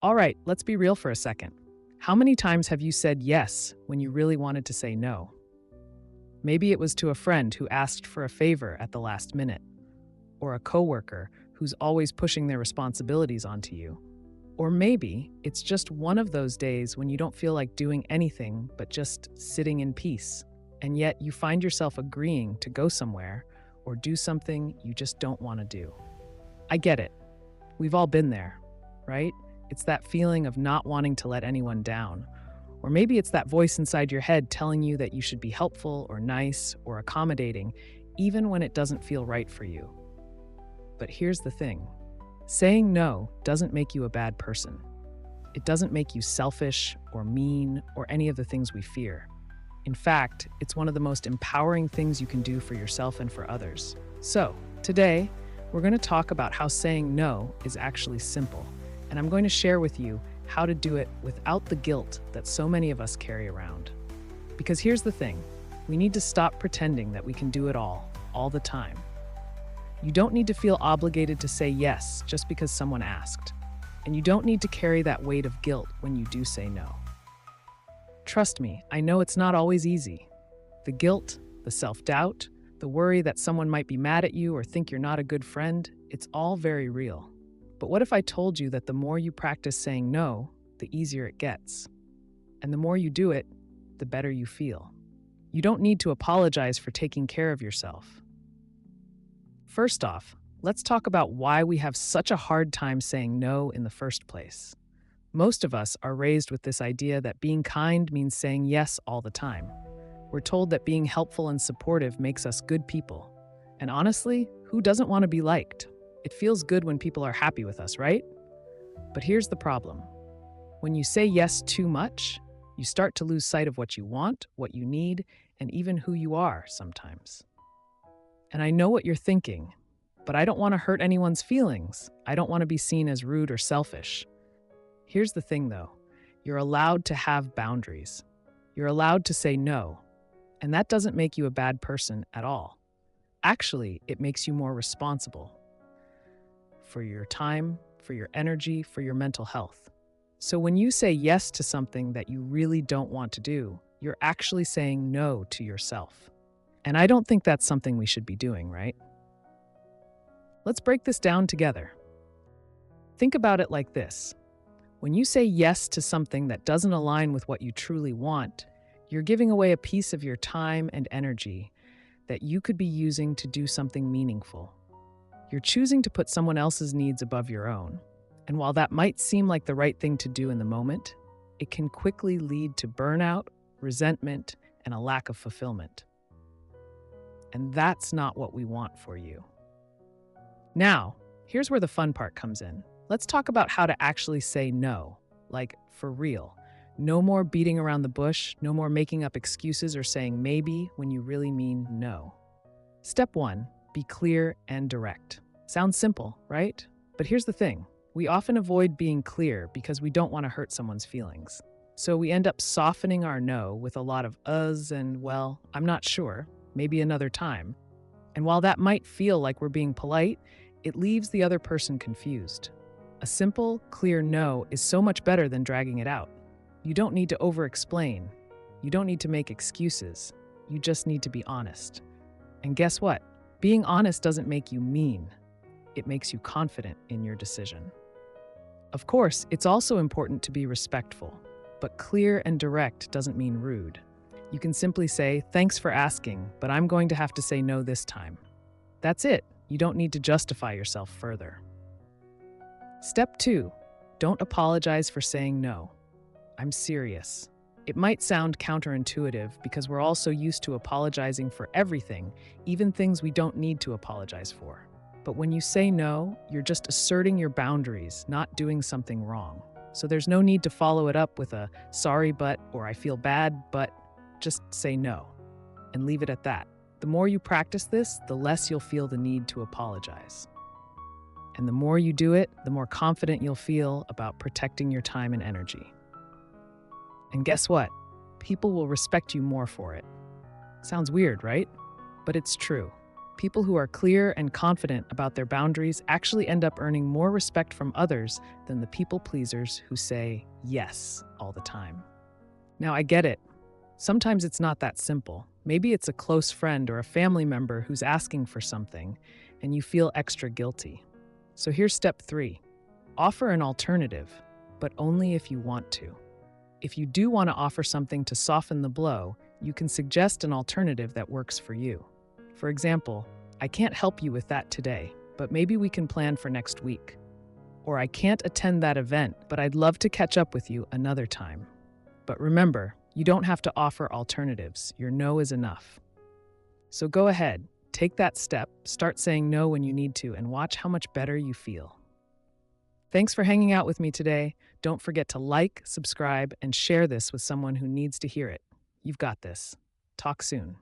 All right, let's be real for a second. How many times have you said yes when you really wanted to say no? Maybe it was to a friend who asked for a favor at the last minute, or a coworker who's always pushing their responsibilities onto you. Or maybe it's just one of those days when you don't feel like doing anything but just sitting in peace, and yet you find yourself agreeing to go somewhere or do something you just don't want to do. I get it. We've all been there, right? It's that feeling of not wanting to let anyone down. Or maybe it's that voice inside your head telling you that you should be helpful or nice or accommodating, even when it doesn't feel right for you. But here's the thing. Saying no doesn't make you a bad person. It doesn't make you selfish or mean or any of the things we fear. In fact, it's one of the most empowering things you can do for yourself and for others. So, today, we're going to talk about how saying no is actually simple. And I'm going to share with you how to do it without the guilt that so many of us carry around. Because here's the thing, we need to stop pretending that we can do it all the time. You don't need to feel obligated to say yes just because someone asked. And you don't need to carry that weight of guilt when you do say no. Trust me, I know it's not always easy. The guilt, the self-doubt, the worry that someone might be mad at you or think you're not a good friend, it's all very real. But what if I told you that the more you practice saying no, the easier it gets? And the more you do it, the better you feel. You don't need to apologize for taking care of yourself. First off, let's talk about why we have such a hard time saying no in the first place. Most of us are raised with this idea that being kind means saying yes all the time. We're told that being helpful and supportive makes us good people. And honestly, who doesn't want to be liked? It feels good when people are happy with us, right? But here's the problem. When you say yes too much, you start to lose sight of what you want, what you need, and even who you are sometimes. And I know what you're thinking, but I don't want to hurt anyone's feelings. I don't want to be seen as rude or selfish. Here's the thing though, you're allowed to have boundaries. You're allowed to say no, and that doesn't make you a bad person at all. Actually, it makes you more responsible for your time, for your energy, for your mental health. So when you say yes to something that you really don't want to do, you're actually saying no to yourself. And I don't think that's something we should be doing, right? Let's break this down together. Think about it like this. When you say yes to something that doesn't align with what you truly want, you're giving away a piece of your time and energy that you could be using to do something meaningful. You're choosing to put someone else's needs above your own. And while that might seem like the right thing to do in the moment, it can quickly lead to burnout, resentment, and a lack of fulfillment. And that's not what we want for you. Now, here's where the fun part comes in. Let's talk about how to actually say no, like for real. No more beating around the bush, no more making up excuses or saying maybe when you really mean no. Step 1, be clear and direct. Sounds simple, right? But here's the thing. We often avoid being clear because we don't want to hurt someone's feelings. So we end up softening our no with a lot of uhs and, well, I'm not sure, maybe another time. And while that might feel like we're being polite, it leaves the other person confused. A simple, clear no is so much better than dragging it out. You don't need to over-explain. You don't need to make excuses. You just need to be honest. And guess what? Being honest doesn't make you mean. It makes you confident in your decision. Of course, it's also important to be respectful, but clear and direct doesn't mean rude. You can simply say, "Thanks for asking, but I'm going to have to say no this time." That's it. You don't need to justify yourself further. Step 2, don't apologize for saying no. I'm serious. It might sound counterintuitive because we're all so used to apologizing for everything, even things we don't need to apologize for. But when you say no, you're just asserting your boundaries, not doing something wrong. So there's no need to follow it up with a sorry but or I feel bad but. Just say no and leave it at that. The more you practice this, the less you'll feel the need to apologize. And the more you do it, the more confident you'll feel about protecting your time and energy. And guess what? People will respect you more for it. Sounds weird, right? But it's true. People who are clear and confident about their boundaries actually end up earning more respect from others than the people pleasers who say yes all the time. Now, I get it. Sometimes it's not that simple. Maybe it's a close friend or a family member who's asking for something, and you feel extra guilty. So here's step 3. Offer an alternative, but only if you want to. If you do want to offer something to soften the blow, you can suggest an alternative that works for you. For example, I can't help you with that today, but maybe we can plan for next week. Or I can't attend that event, but I'd love to catch up with you another time. But remember, you don't have to offer alternatives. Your no is enough. So go ahead, take that step, start saying no when you need to, and watch how much better you feel. Thanks for hanging out with me today. Don't forget to like, subscribe, and share this with someone who needs to hear it. You've got this. Talk soon.